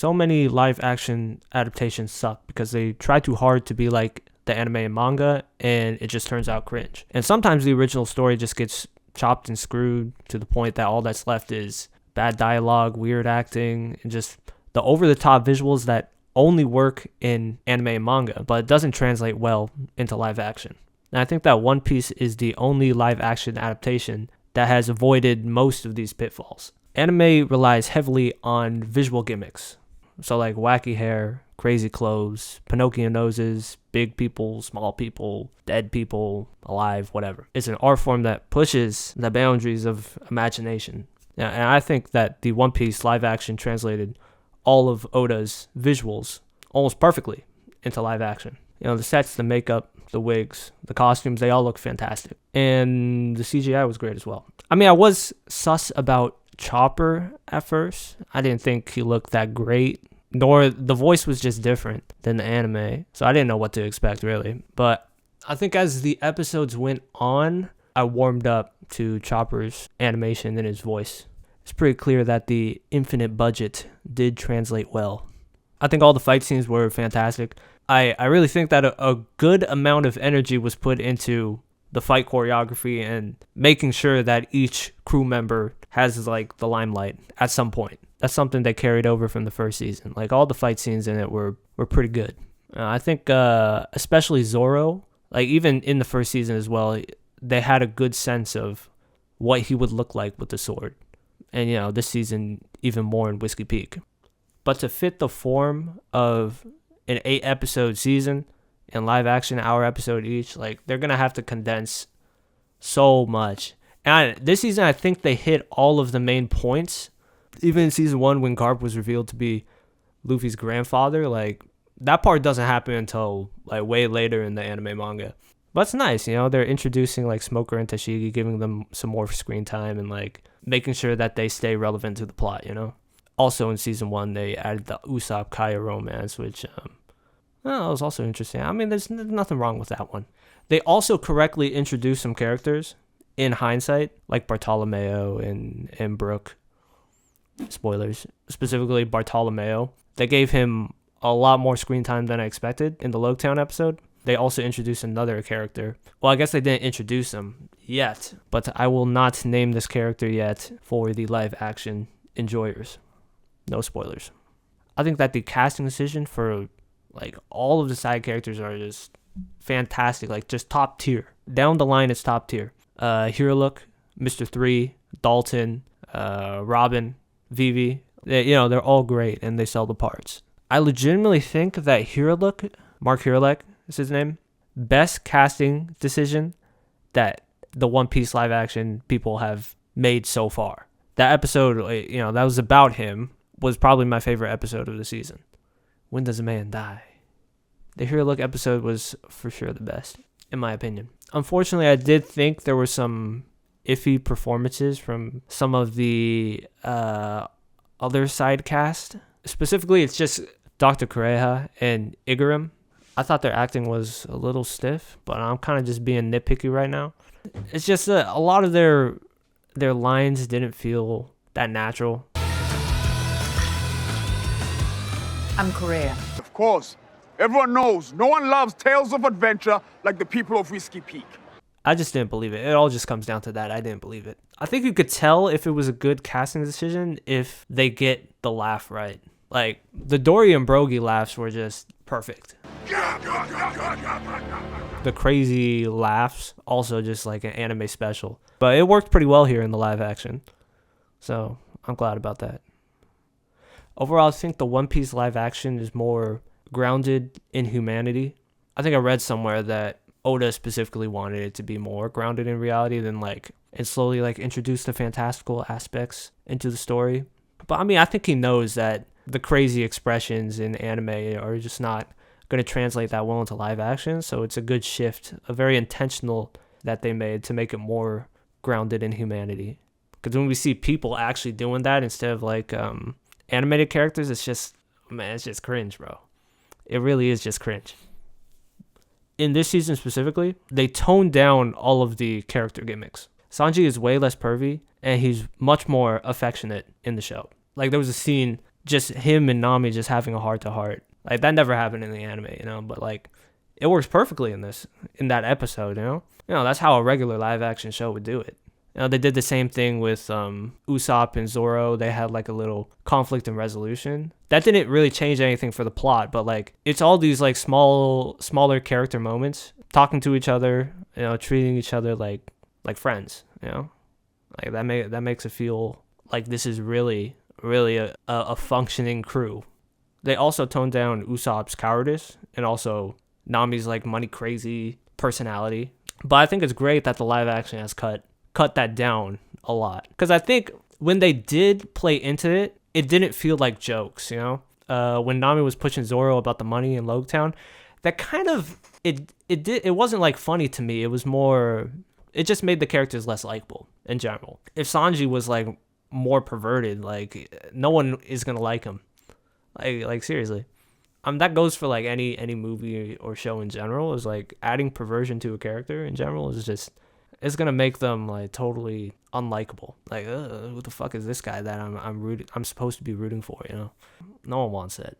so many live action adaptations suck because they try too hard to be like the anime and manga, and it just turns out cringe. And sometimes the original story just gets chopped and screwed to the point that all that's left is bad dialogue, weird acting, and just the over-the-top visuals that only work in anime and manga, but it doesn't translate well into live action. And I think that One Piece is the only live action adaptation that has avoided most of these pitfalls. Anime relies heavily on visual gimmicks. So like wacky hair, crazy clothes, Pinocchio noses, big people, small people, dead people, alive, whatever. It's an art form that pushes the boundaries of imagination. And I think that the One Piece live action translated all of Oda's visuals almost perfectly into live action. You know, the sets, the makeup, the wigs, the costumes, they all look fantastic. And the CGI was great as well. I mean, I was sus about Chopper at first. I didn't think he looked that great, nor the voice was just different than the anime. So I didn't know what to expect really. But I think as the episodes went on, I warmed up to Chopper's animation and his voice. It's pretty clear that the infinite budget did translate well. I think all the fight scenes were fantastic. I really think that a good amount of energy was put into the fight choreography and making sure that each crew member has like the limelight at some point. That's something they carried over from the first season. Like all the fight scenes in it were pretty good. I think especially Zoro, like even in the first season as well, they had a good sense of what he would look like with the sword. And you know, this season even more in Whiskey Peak. But to fit the form of an 8-episode season in live action, hour episode each, like they're gonna have to condense so much. And this season, I think they hit all of the main points. Even in season 1, when Garp was revealed to be Luffy's grandfather, like that part doesn't happen until like way later in the anime manga. But it's nice, you know, they're introducing like Smoker and Tashigi, giving them some more screen time and like making sure that they stay relevant to the plot, you know. Also in season 1, they added the Usopp Kaya romance, which that was also interesting. I mean, there's nothing wrong with that one. They also correctly introduced some characters in hindsight, like Bartolomeo and Brook. Spoilers. Specifically Bartolomeo. They gave him a lot more screen time than I expected in the Loketown episode. They also introduced another character. Well, I guess they didn't introduce him yet, but I will not name this character yet for the live action enjoyers. No spoilers. I think that the casting decision for like all of the side characters are just fantastic, like just top tier. Down the line, it's top tier. Hiruluk, Mr. 3, Dalton, Robin, Vivi, they're all great and they sell the parts. I legitimately think that Hiruluk, Mark Hirulek is his name, best casting decision that the One Piece live action people have made so far. That episode, that was about him, was probably my favorite episode of the season. When Does a Man Die? The Hiruluk episode was for sure the best, in my opinion. Unfortunately, I did think there were some iffy performances from some of the other side cast. Specifically, it's just Dr. Kureha and Igaram. I thought their acting was a little stiff, but I'm kind of just being nitpicky right now. It's just a lot of their lines didn't feel that natural. I'm Korea. Of course. Everyone knows no one loves tales of adventure like the people of Whiskey Peak. I just didn't believe it. It all just comes down to that. I didn't believe it. I think you could tell if it was a good casting decision if they get the laugh right. Like, the Dory and Brogy laughs were just perfect. The crazy laughs, also just like an anime special. But it worked pretty well here in the live action. So, I'm glad about that. Overall, I think the One Piece live action is more grounded in humanity. I think I read somewhere that Oda specifically wanted it to be more grounded in reality than and slowly introduce the fantastical aspects into the story. But I mean, I think he knows that the crazy expressions in anime are just not going to translate that well into live action. So it's a good shift, a very intentional that they made to make it more grounded in humanity. Because when we see people actually doing that instead of animated characters, it's just cringe, bro. It really is just cringe. In this season specifically, they toned down all of the character gimmicks. Sanji is way less pervy, and he's much more affectionate in the show. Like, there was a scene just him and Nami just having a heart-to-heart. Like, that never happened in the anime, you know, but, like, it works perfectly in that episode, you know? You know, that's how a regular live-action show would do it. You know, they did the same thing with Usopp and Zoro. They had, like, a little conflict and resolution. That didn't really change anything for the plot, but, like, it's all these, like, smaller character moments, talking to each other, you know, treating each other like friends, you know? Like, that makes it feel like this is really a functioning crew. They also toned down Usopp's cowardice and also Nami's, like, money crazy personality. But I think it's great that the live action has cut that down a lot. Because I think when they did play into it, it didn't feel like jokes, you know? When Nami was pushing Zoro about the money in Logtown, that kind of, it wasn't, like, funny to me. It was more, it just made the characters less likable in general. If Sanji was, like, more perverted, like, no one is going to like him. Like seriously. That goes for, like, any movie or show in general, is, like, adding perversion to a character in general is just, it's gonna make them, like, totally unlikable. Like, who the fuck is this guy that I'm supposed to be rooting for, you know? No one wants it.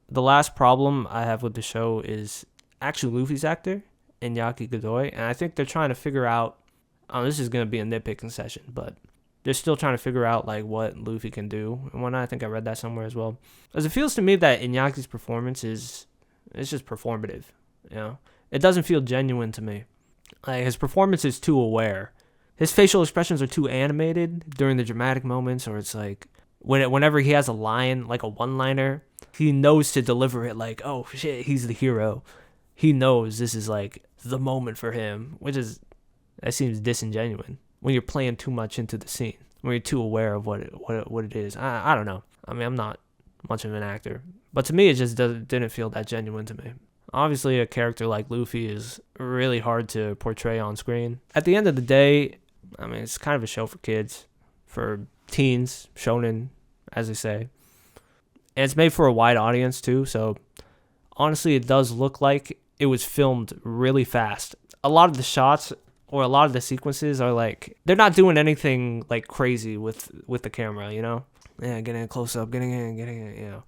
The last problem I have with the show is actually Luffy's actor, Iñaki Godoy, and I think they're trying to figure out, this is gonna be a nitpicking session, but they're still trying to figure out, like, what Luffy can do and whatnot. I think I read that somewhere as well. As it feels to me that Iñaki's performance it's just performative, you know? It doesn't feel genuine to me. Like, his performance is too aware. His facial expressions are too animated during the dramatic moments, or it's like, whenever he has a line, like a one-liner, he knows to deliver it like, oh shit, he's the hero. He knows this is, like, the moment for him, that seems disingenuous. When you're playing too much into the scene, when you're too aware of what it is. I don't know. I mean, I'm not much of an actor, but to me, it just didn't feel that genuine to me. Obviously, a character like Luffy is really hard to portray on screen. At the end of the day, I mean, it's kind of a show for kids, for teens, shonen, as they say. And it's made for a wide audience, too, so honestly, it does look like it was filmed really fast. A lot of the shots, or a lot of the sequences, are like, they're not doing anything, like, crazy with the camera, you know? Yeah, getting a close-up, getting in, you know.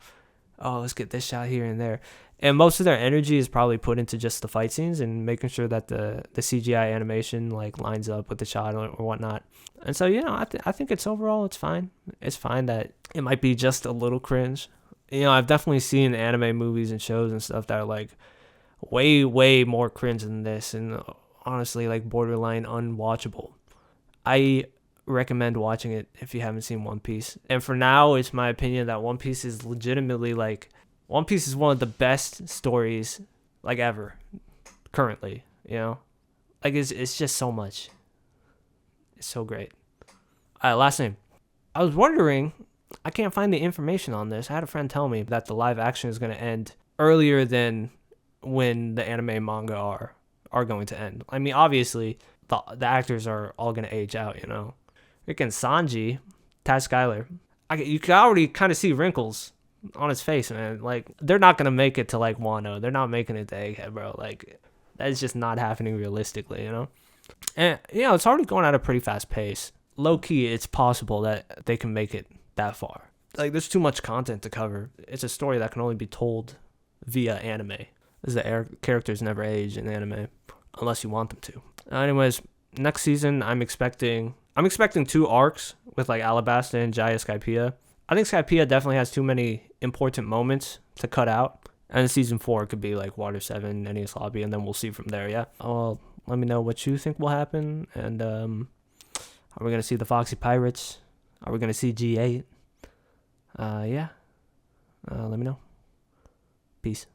Oh, let's get this shot here and there. And most of their energy is probably put into just the fight scenes and making sure that the CGI animation, like, lines up with the shot or whatnot. And so, you know, I think it's overall, it's fine. It's fine that it might be just a little cringe. You know, I've definitely seen anime movies and shows and stuff that are, like, way more cringe than this, and honestly, like, borderline unwatchable. I recommend watching it if you haven't seen One Piece. And for now, it's my opinion that One Piece is legitimately, like, One Piece is one of the best stories, like, ever, currently, you know? Like, it's just so much. It's so great. Last name. I was wondering, I can't find the information on this. I had a friend tell me that the live action is going to end earlier than when the anime and manga are going to end. I mean, obviously, the actors are all going to age out, you know? Freaking Sanji, Taz Skylar, you can already kind of see wrinkles on his face, man. Like, they're not going to make it to, like, Wano. They're not making it to Egghead, bro. Like, that's just not happening realistically, you know? And, you know, it's already going at a pretty fast pace. Low-key, it's possible that they can make it that far. Like, there's too much content to cover. It's a story that can only be told via anime. The characters never age in anime unless you want them to. Anyways, next season, I'm expecting 2 arcs with, like, Alabasta and Jaya Skypiea. I think Skypiea definitely has too many important moments to cut out. And season 4 could be, like, Water 7, Enies Lobby, and then we'll see from there, yeah? Well, let me know what you think will happen. And are we going to see the Foxy Pirates? Are we going to see G8? Yeah. Let me know. Peace.